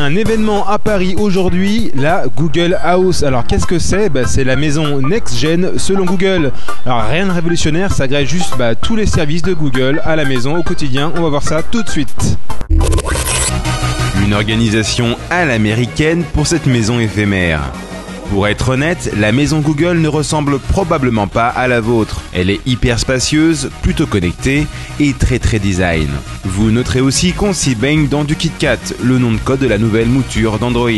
Un événement à Paris aujourd'hui, la Google House. Alors qu'est-ce que c'est? C'est la maison next-gen selon Google. Alors rien de révolutionnaire, ça agrège juste tous les services de Google à la maison au quotidien. On va voir ça tout de suite. Une organisation à l'américaine pour cette maison éphémère. Pour être honnête, la maison Google ne ressemble probablement pas à la vôtre. Elle est hyper spacieuse, plutôt connectée et très design. Vous noterez aussi qu'on s'y baigne dans du KitKat, le nom de code de la nouvelle mouture d'Android.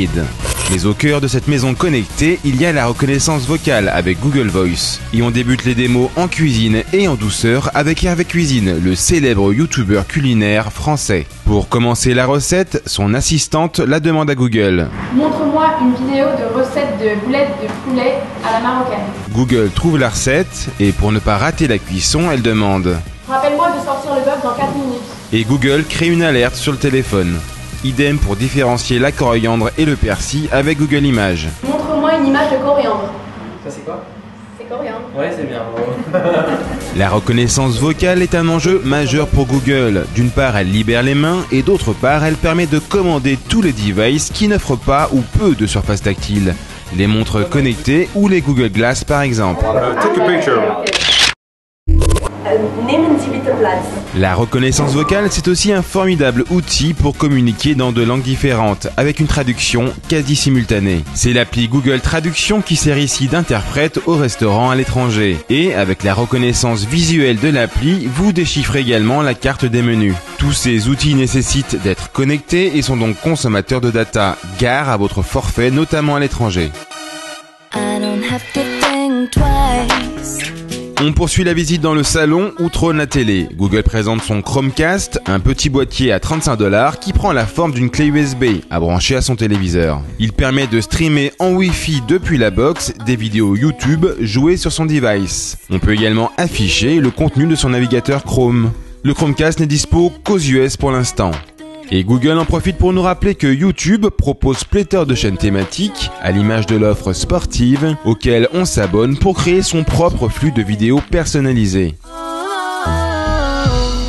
Mais au cœur de cette maison connectée, il y a la reconnaissance vocale avec Google Voice. Et on débute les démos en cuisine et en douceur avec Hervé Cuisine, le célèbre youtubeur culinaire français. Pour commencer la recette, son assistante la demande à Google. Montre-moi une vidéo de recette de boulettes de poulet à la marocaine. Google trouve la recette et pour ne pas rater la cuisson, elle demande « Rappelle-moi de sortir le bœuf dans 4 minutes. » Et Google crée une alerte sur le téléphone. Idem pour différencier la coriandre et le persil avec Google Images. Montre-moi une image de coriandre. Ça c'est quoi? C'est coriandre. Ouais, c'est bien. La reconnaissance vocale est un enjeu majeur pour Google. D'une part, elle libère les mains et d'autre part, elle permet de commander tous les devices qui n'offrent pas ou peu de surface tactile. Les montres connectées ou les Google Glass par exemple. Take a picture. Nehmen Sie bitte Platz. La reconnaissance vocale, c'est aussi un formidable outil pour communiquer dans de langues différentes, avec une traduction quasi simultanée. C'est l'appli Google Traduction qui sert ici d'interprète au restaurant à l'étranger. Et avec la reconnaissance visuelle de l'appli, vous déchiffrez également la carte des menus. Tous ces outils nécessitent d'être connectés et sont donc consommateurs de data. Gare à votre forfait, notamment à l'étranger. On poursuit la visite dans le salon où trône la télé. Google présente son Chromecast, un petit boîtier à 35 $ qui prend la forme d'une clé USB à brancher à son téléviseur. Il permet de streamer en Wi-Fi depuis la box des vidéos YouTube jouées sur son device. On peut également afficher le contenu de son navigateur Chrome. Le Chromecast n'est dispo qu'aux US pour l'instant. Et Google en profite pour nous rappeler que YouTube propose pléthore de chaînes thématiques, à l'image de l'offre sportive, auquel on s'abonne pour créer son propre flux de vidéos personnalisées.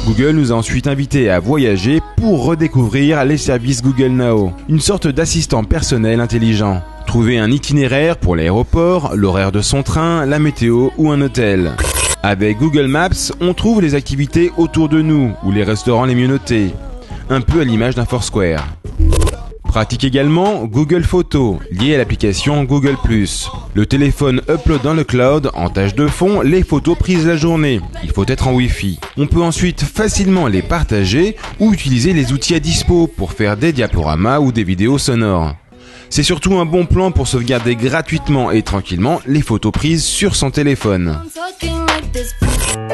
Google nous a ensuite invités à voyager pour redécouvrir les services Google Now, une sorte d'assistant personnel intelligent. Trouver un itinéraire pour l'aéroport, l'horaire de son train, la météo ou un hôtel. Avec Google Maps, on trouve les activités autour de nous ou les restaurants les mieux notés. Un peu à l'image d'un Foursquare. Pratique également Google Photos, lié à l'application Google+. Le téléphone upload dans le cloud, en tâche de fond, les photos prises la journée. Il faut être en Wi-Fi. On peut ensuite facilement les partager ou utiliser les outils à dispo pour faire des diaporamas ou des vidéos sonores. C'est surtout un bon plan pour sauvegarder gratuitement et tranquillement les photos prises sur son téléphone.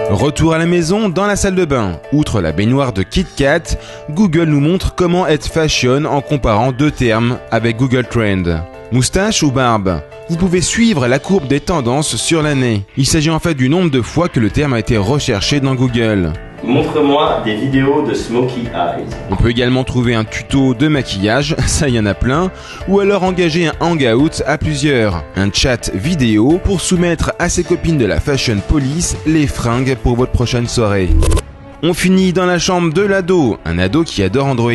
Retour à la maison dans la salle de bain. Outre la baignoire de KitKat, Google nous montre comment être fashion en comparant deux termes avec Google Trend. Moustache ou barbe? Vous pouvez suivre la courbe des tendances sur l'année. Il s'agit en fait du nombre de fois que le terme a été recherché dans Google. Montre-moi des vidéos de Smokey Eyes. On peut également trouver un tuto de maquillage, ça y en a plein, ou alors engager un hangout à plusieurs. Un chat vidéo pour soumettre à ses copines de la Fashion Police les fringues pour votre prochaine soirée. On finit dans la chambre de l'ado, un ado qui adore Android,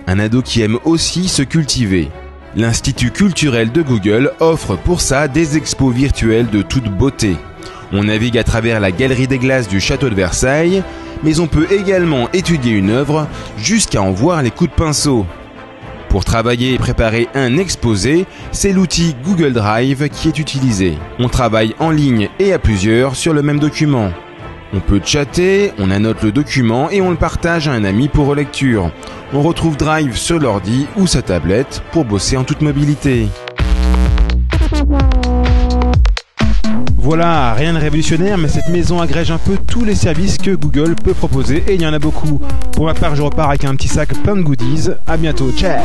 un ado qui aime aussi se cultiver. L'Institut culturel de Google offre pour ça des expos virtuelles de toute beauté. On navigue à travers la galerie des glaces du château de Versailles, mais on peut également étudier une œuvre jusqu'à en voir les coups de pinceau. Pour travailler et préparer un exposé, c'est l'outil Google Drive qui est utilisé. On travaille en ligne et à plusieurs sur le même document. On peut chatter, on annote le document et on le partage à un ami pour relecture. On retrouve Drive sur l'ordi ou sa tablette pour bosser en toute mobilité. Voilà, rien de révolutionnaire, mais cette maison agrège un peu tous les services que Google peut proposer et il y en a beaucoup. Pour ma part, je repars avec un petit sac plein de goodies. À bientôt, ciao.